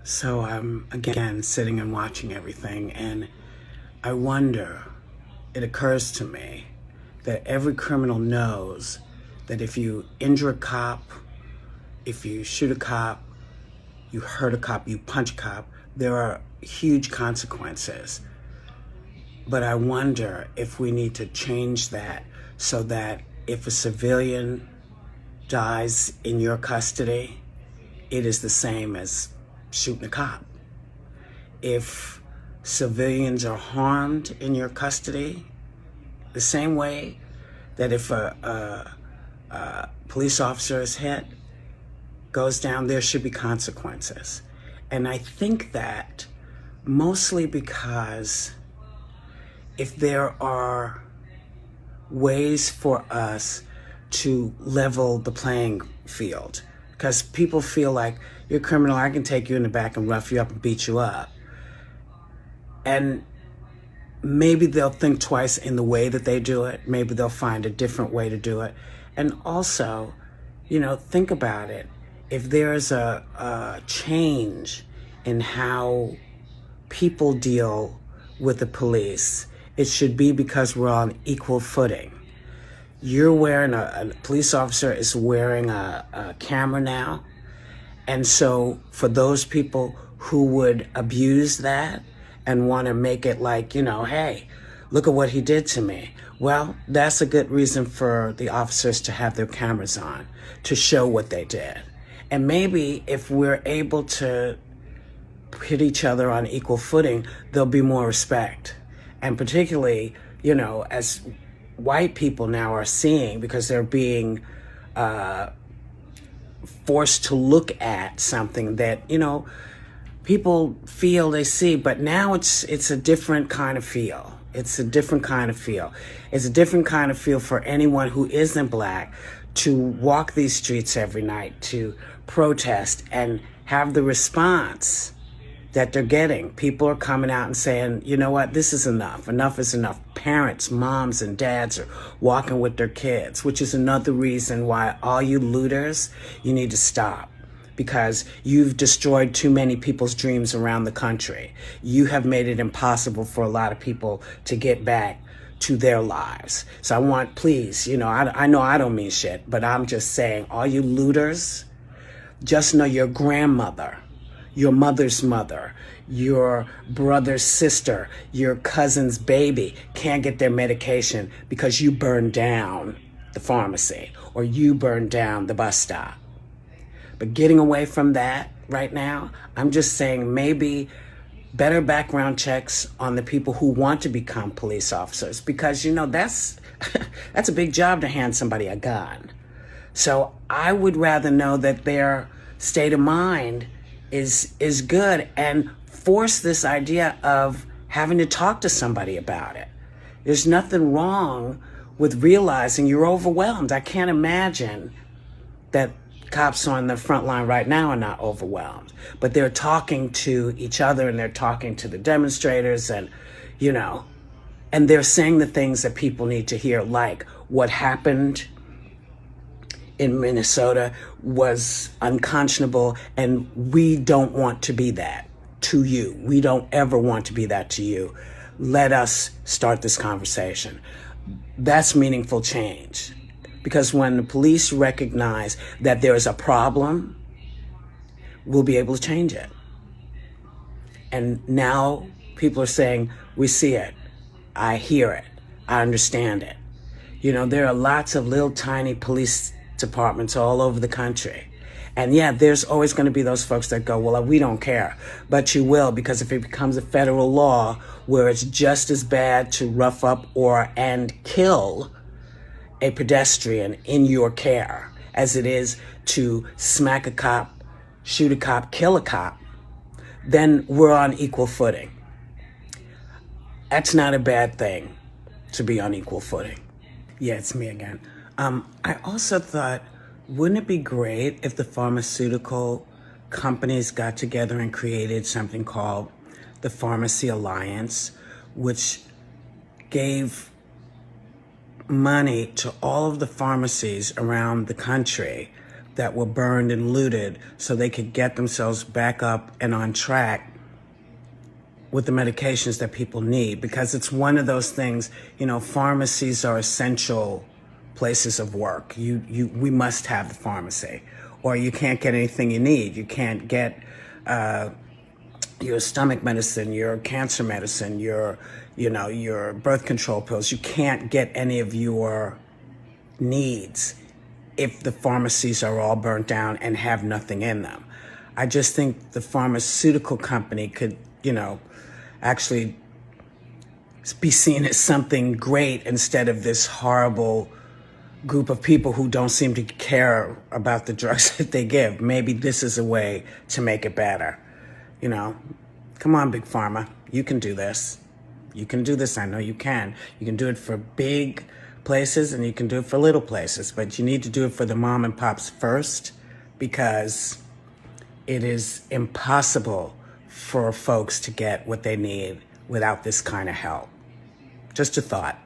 So I'm, again, sitting and watching everything, and I wonder, it occurs to me that every criminal knows that if you injure a cop, if you shoot a cop, you hurt a cop, you punch a cop, there are huge consequences. But I wonder if we need to change that so that if a civilian dies in your custody, it is the same as shooting a cop. If civilians are harmed in your custody, the same way that if a police officer is hit, goes down, there should be consequences. And I think that mostly because if there are ways for us to level the playing field, because people feel like, you're a criminal, I can take you in the back and rough you up and beat you up. And maybe they'll think twice in the way that they do it. Maybe they'll find a different way to do it. And also, think about it. If there's a change in how people deal with the police, it should be because we're on equal footing. You're wearing, a police officer is wearing a camera now. And so for those people who would abuse that and want to make it like, hey, look at what he did to me. Well, that's a good reason for the officers to have their cameras on, to show what they did. And maybe if we're able to put each other on equal footing, there'll be more respect. And particularly, as white people now are seeing, because they're being forced to look at something that, people feel they see, but now it's a different kind of feel. It's a different kind of feel. It's a different kind of feel for anyone who isn't Black to walk these streets every night, to protest and have the response that they're getting. People are coming out and saying, you know what, this is enough. Enough is enough. Parents, moms, and dads are walking with their kids, which is another reason why all you looters, you need to stop. Because you've destroyed too many people's dreams around the country. You have made it impossible for a lot of people to get back to their lives. So I want, please, I know I don't mean shit, but I'm just saying, all you looters, just know your grandmother, your mother's mother, your brother's sister, your cousin's baby can't get their medication because you burned down the pharmacy or you burned down the bus stop. But getting away from that right now, I'm just saying maybe better background checks on the people who want to become police officers, because, that's that's a big job to hand somebody a gun. So I would rather know that their state of mind is good and force this idea of having to talk to somebody about it. There's nothing wrong with realizing you're overwhelmed. I can't imagine that cops on the front line right now are not overwhelmed, but they're talking to each other and they're talking to the demonstrators and, and they're saying the things that people need to hear, like what happened in Minnesota was unconscionable, and we don't want to be that to you. We don't ever want to be that to you. Let us start this conversation. That's meaningful change. Because when the police recognize that there is a problem, we'll be able to change it. And now people are saying, we see it, I hear it, I understand it. There are lots of little tiny police departments all over the country. And yeah, there's always going to be those folks that go, well, we don't care. But you will, because if it becomes a federal law where it's just as bad to rough up and kill a pedestrian in your care as it is to smack a cop, shoot a cop, kill a cop, then we're on equal footing. That's not a bad thing, to be on equal footing. Yeah, it's me again. I also thought, wouldn't it be great if the pharmaceutical companies got together and created something called the Pharmacy Alliance, which gave money to all of the pharmacies around the country that were burned and looted so they could get themselves back up and on track with the medications that people need. Because it's one of those things, pharmacies are essential places of work. We must have the pharmacy, or you can't get anything you need. You can't get your stomach medicine, your cancer medicine, your birth control pills. You can't get any of your needs if the pharmacies are all burnt down and have nothing in them. I just think the pharmaceutical company could, actually be seen as something great instead of this horrible group of people who don't seem to care about the drugs that they give. Maybe this is a way to make it better. Come on, Big Pharma. You can do this. You can do this. I know you can. You can do it for big places and you can do it for little places, but you need to do it for the mom and pops first, because it is impossible for folks to get what they need without this kind of help. Just a thought.